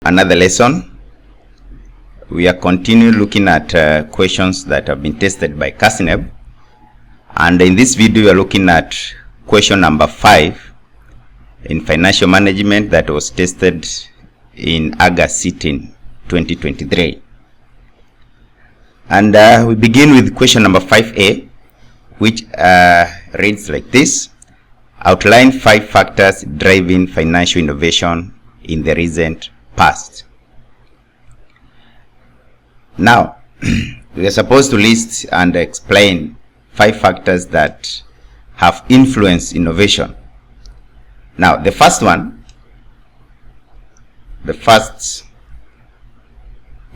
Another lesson. We are continuing looking at questions that have been tested by KASNEB, and in this video we are looking at question number 5 in financial management that was tested in August sitting 2023. And we begin with question number 5A, which reads like this: outline 5 factors driving financial innovation in the recent past. Now, we are supposed to list and explain 5 factors that have influenced innovation. Now, the first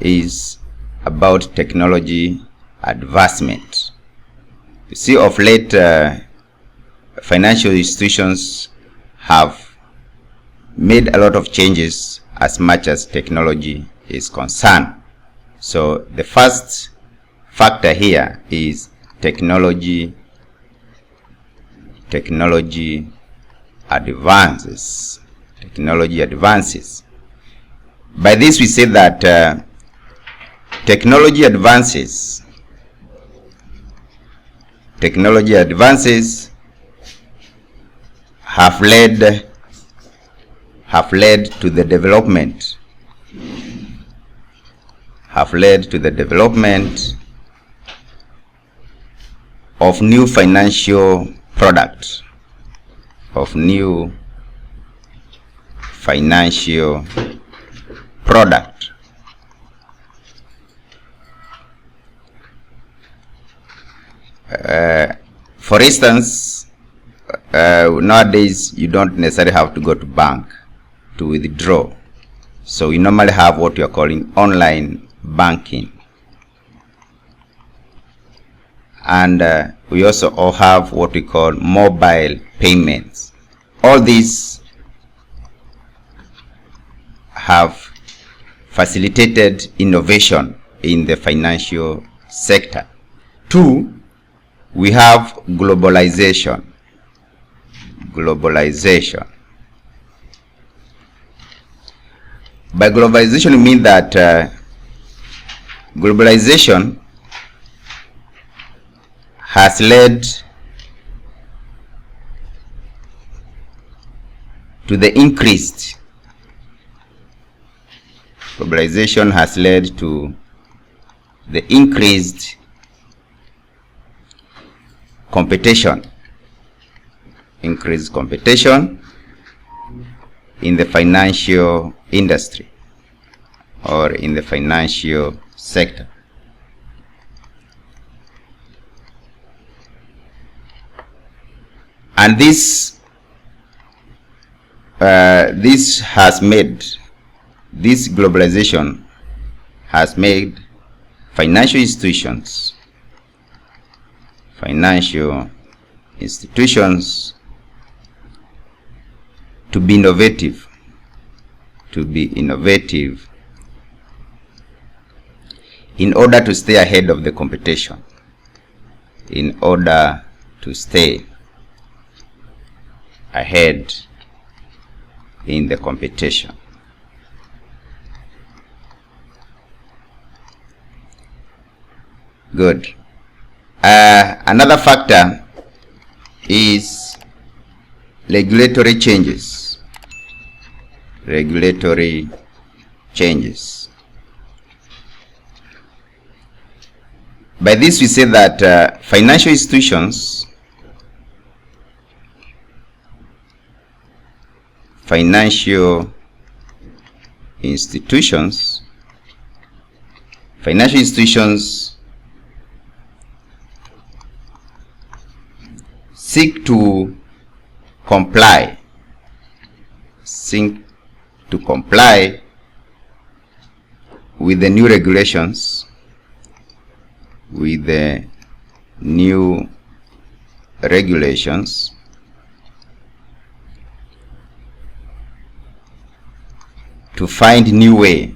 is about technology advancement. You see, of late, financial institutions have made a lot of changes as much as technology is concerned. So the first factor here is technology advances. By this we say that technology advances have led to the development of new financial products, For instance, nowadays you don't necessarily have to go to bank to withdraw. So we normally have what we are calling online banking. And we also all have what we call mobile payments. All these have facilitated innovation in the financial sector. 2, we have globalization. By globalization, we mean that globalization has led to the increased competition, in the financial industry or in the financial sector. And this globalization has made financial institutions to be innovative in order to stay ahead of the competition, Good. Another factor is regulatory changes. By this we say that financial institutions seek to comply with the new regulations, to find new way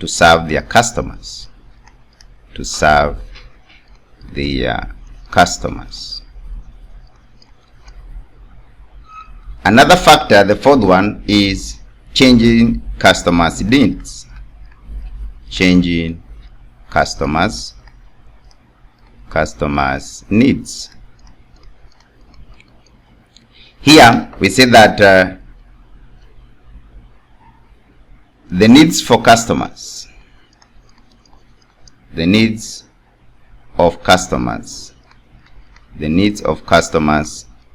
to serve their customers, Another factor, the fourth one, is changing customers' needs. Changing customers' needs. Here we say that the needs for customers, the needs of customers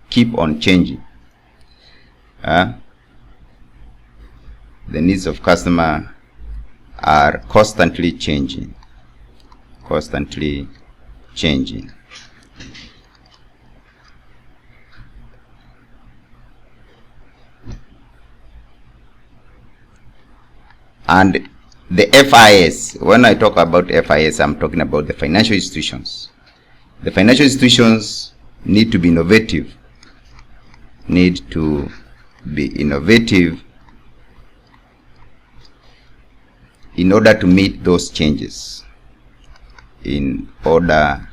keep on changing. The needs of customer are constantly changing. And the FIS, when I talk about FIS, I'm talking about the financial institutions. The financial institutions need to be innovative. In order to meet those changes. In order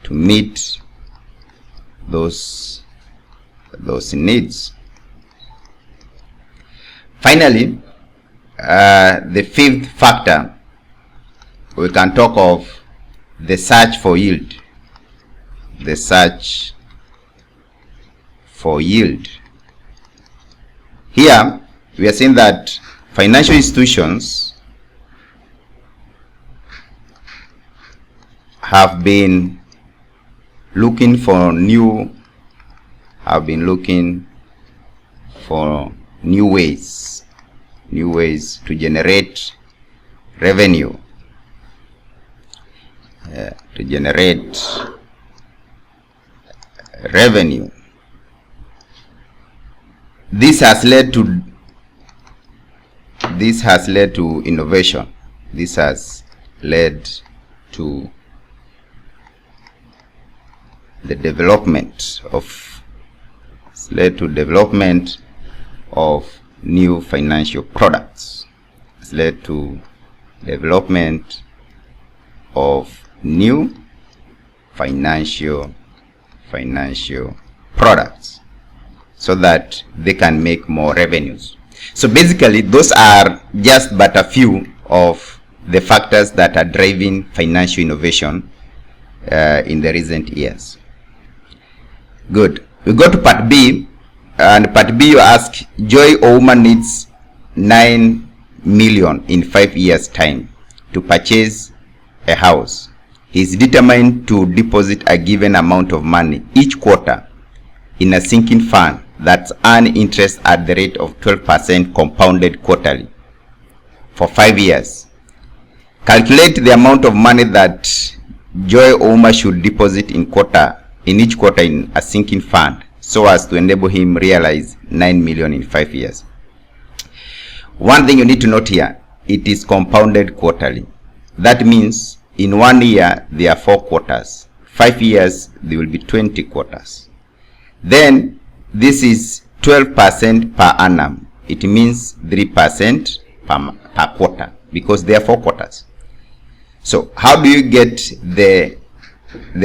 to meet those needs. Finally, the fifth factor, we can talk of the search for yield. The search for yield. Here we are saying that financial institutions have been looking for new ways to generate revenue, This has led to innovation. This has led to the development of new financial products. It's led to development of new financial products so that they can make more revenues. So basically, those are just but a few of the factors that are driving financial innovation in the recent years. Good. We go to part B, and part B you ask, Joy Ouma needs 9 million in 5 years time to purchase a house. He is determined to deposit a given amount of money each quarter in a sinking fund that earns interest at the rate of 12% compounded quarterly for 5 years. Calculate the amount of money that Joy Ouma should deposit in each quarter in a sinking fund so as to enable him realize 9 million in 5 years. One thing you need to note here, it is compounded quarterly. That means in 1 year there are 4 quarters. 5 years there will be 20 quarters. Then this is 12% per annum. It means 3% per quarter because there are 4 quarters. So how do you get the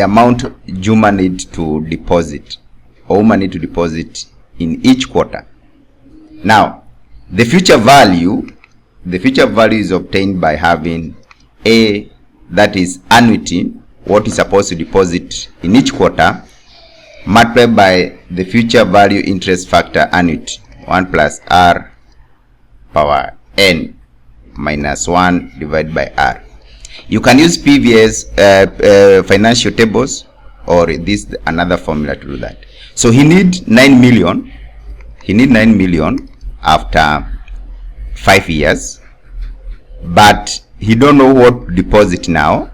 amount Juma need to deposit or Uma need to deposit in each quarter? Now, the future value is obtained by having A, that is annuity, what is supposed to deposit in each quarter, multiplied by the future value interest factor annuity, 1 plus R power n minus 1 divided by R. You can use previous financial tables, or this another formula to do that. So he need 9 million. He need 9 million after 5 years, but he don't know what to deposit now.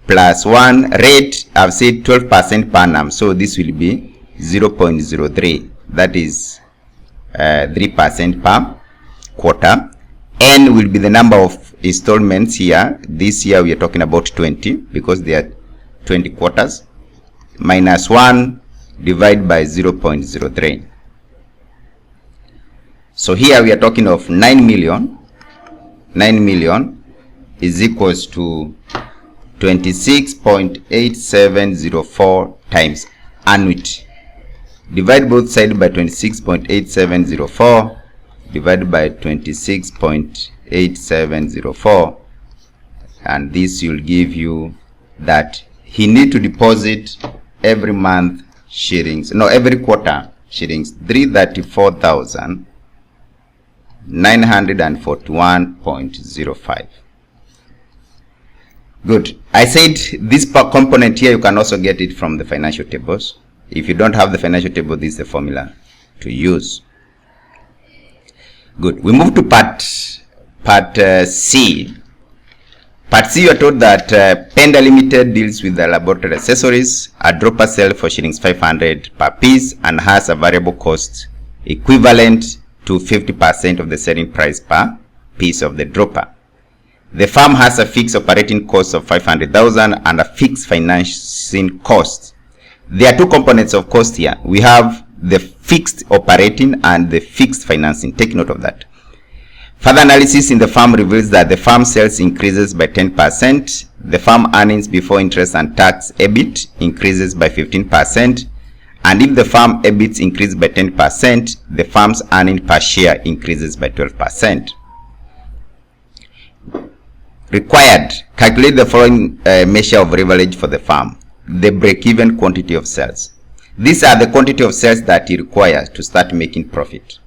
Plus 1 rate, I've said 12% per annum, so this will be 0.03. That is 3% per quarter. N will be the number of installments here. This year we are talking about 20 because there are 20 quarters. Minus 1 divided by 0.03. So here we are talking of 9 million. 9 million is equals to 26.8704 times annuity. Divide both sides by 26.8704. Divided by 26.8704, and this will give you that he need to deposit every month shillings, no, every quarter shillings 334,941.05. Good. I said this component here, you can also get it from the financial tables. If you don't have the financial table, this is the formula to use. Good. We move to part C. Part C, you are told that Penda Limited deals with the laboratory accessories. A dropper sells for shillings 500 per piece and has a variable cost equivalent to 50% of the selling price per piece of the dropper. The firm has a fixed operating cost of 500,000 and a fixed financing cost. There are two components of cost here. We have the fixed operating and the fixed financing. Take note of that. Further analysis in the firm reveals that the firm sales increases by 10%. The firm earnings before interest and tax EBIT increases by 15%. And if the firm EBIT increases by 10%, the firm's earning per share increases by 12%. Required. Calculate the following measure of leverage for the firm. The break-even quantity of sales. These are the quantity of sales that you require to start making profit.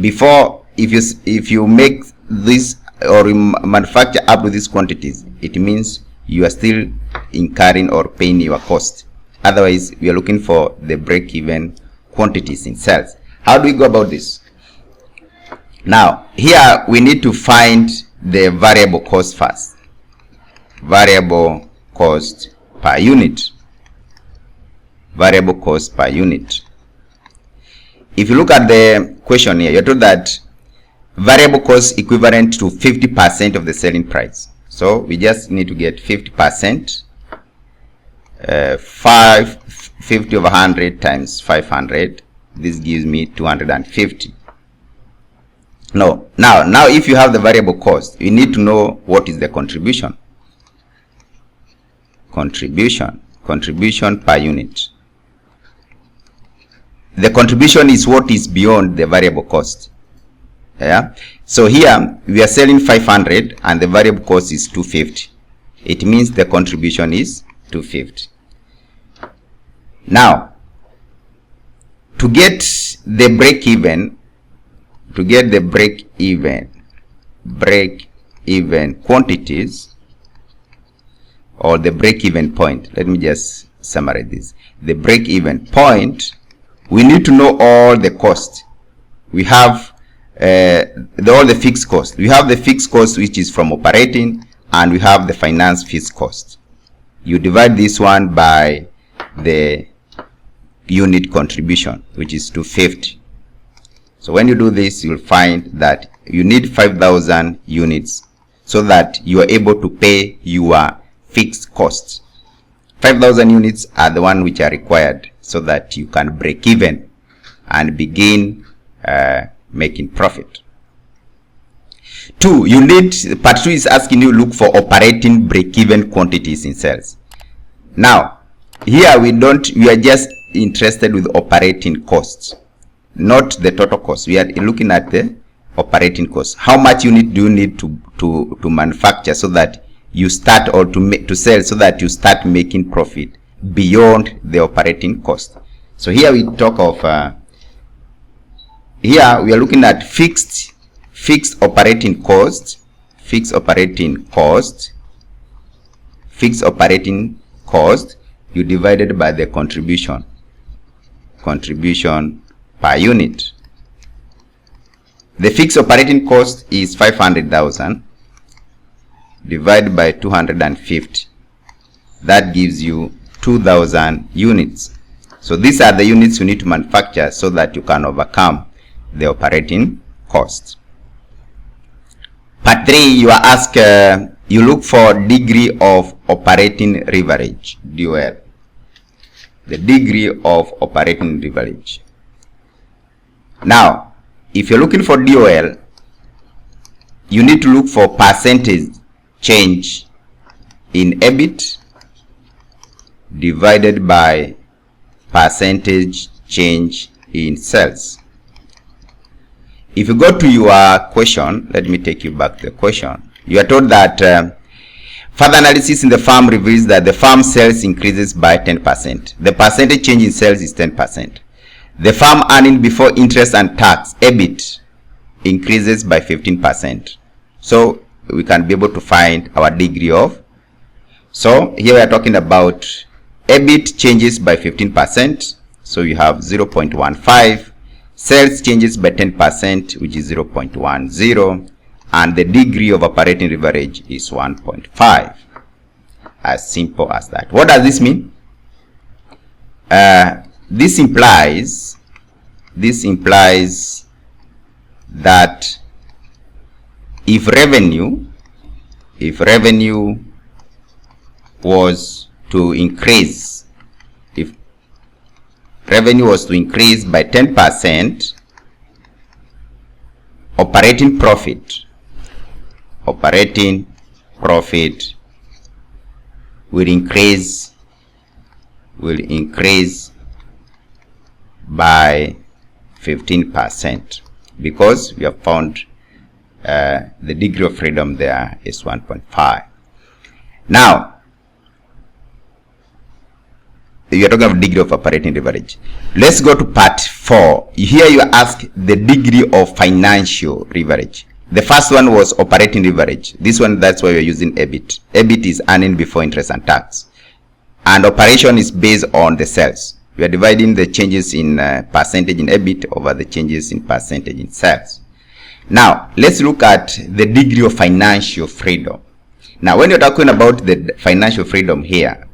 Before, if you make this or manufacture up to these quantities, it means you are still incurring or paying your cost. Otherwise, we are looking for the break-even quantities in sales. How do we go about this? Now, here we need to find the variable cost first. Variable cost per unit. Variable cost per unit. If you look at the question here, you're told that variable cost equivalent to 50% of the selling price. So we just need to get 50%. 50 over 100 times 500. This gives me 250. No. Now if you have the variable cost, you need to know what is the contribution. Contribution per unit. The contribution is what is beyond the variable cost. Yeah. So here we are selling 500 and the variable cost is 250. It means the contribution is 250. Now, to get the break even quantities, or the break even point, let me just summarize this. The break even point, we need to know all the cost. We have all the fixed cost. We have the fixed cost which is from operating, and we have the finance fixed cost. You divide this one by the unit contribution, which is 250. So when you do this, you'll find that you need 5,000 units so that you are able to pay your fixed costs. 5,000 units are the one which are required so that you can break even and begin making profit. Part 2 is asking you look for operating break-even quantities in sales. Now, here we are just interested with operating costs, not the total cost. We are looking at the operating costs. How much unit do you need to manufacture so that you start, or to sell, so that you start making profit beyond the operating cost? So here we talk of here we are looking at fixed operating cost, you divided by the contribution per unit. The fixed operating cost is 500,000 divided by 250. That gives you 2,000 units. So these are the units you need to manufacture so that you can overcome the operating cost. Part 3, you are asked, you look for degree of operating leverage, DOL. The degree of operating leverage. Now, if you're looking for DOL, you need to look for percentage change in EBIT divided by percentage change in sales. If you go to your question, let me take you back to the question. You are told that further analysis in the firm reveals that the firm sales increases by 10%. The percentage change in sales is 10%. The firm earning before interest and tax, EBIT, increases by 15%. So we can be able to find our degree of. So here we are talking about EBIT changes by 15%. So you have 0.15. Sales changes by 10%, which is 0.10, and the degree of operating leverage is 1.5. As simple as that. What does this mean? This implies that if revenue was to increase, revenue was to increase by 10%, operating profit will increase by 15%, because we have found the degree of freedom there is 1.5. Now you are talking of degree of operating leverage. Let's go to part 4. Here you ask the degree of financial leverage. The first one was operating leverage. This one, that's why we're using EBIT. EBIT is earning before interest and tax. And operation is based on the sales. We are dividing the changes in percentage in EBIT over the changes in percentage in sales. Now, let's look at the degree of financial freedom. Now, when you're talking about the financial freedom here,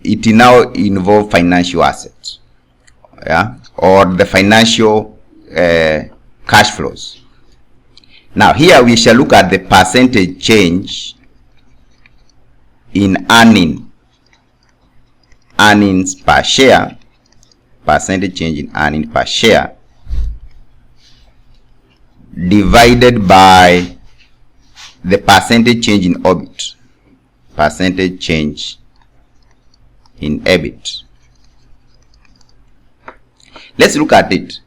it now involves financial assets, yeah, or the financial cash flows. Now here we shall look at the percentage change in earnings per share, percentage change in earnings per share, divided by the percentage change in EBIT, percentage change in EBIT. Let's look at it.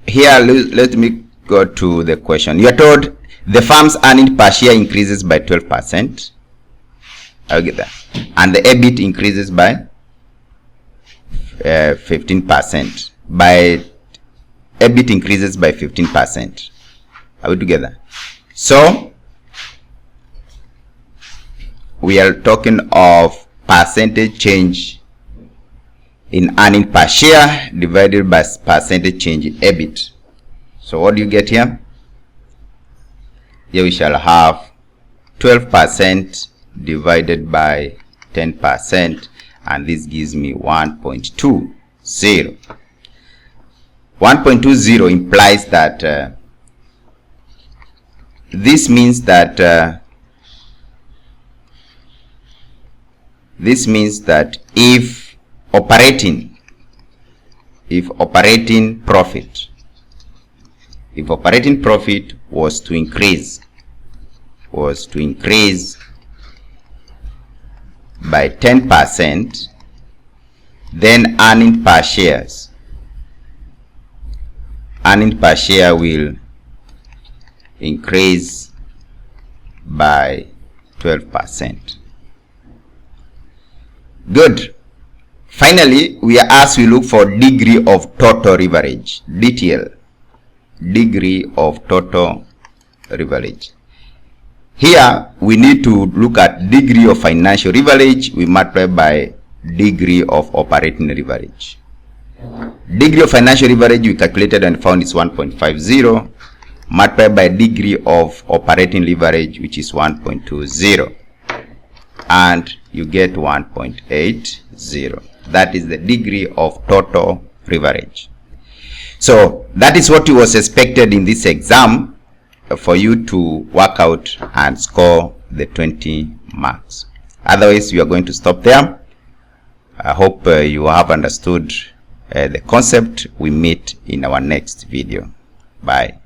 Here, let me go to the question. You are told the firm's earning per share increases by 12%. I'll get that. And the EBIT increases by 15%. By EBIT increases by 15%. Are we together? So we are talking of percentage change in earning per share divided by percentage change in EBIT. So what do you get here? Here we shall have 12% divided by 10%, and this gives me 1.20. 1.20 implies that this means that if operating profit was to increase by 10%, then earning per share will increase by 12%. Good. Finally, we are asked to look for degree of total leverage, DTL, degree of total leverage. Here we need to look at degree of financial leverage. We multiply by degree of operating leverage. Degree of financial leverage we calculated and found is 1.50, multiplied by degree of operating leverage, which is 1.20, and you get 1.80. That is the degree of total leverage. So that is what was expected in this exam, for you to work out and score the 20 marks. Otherwise, you are going to stop there. I hope you have understood the concept. We meet in our next video. Bye.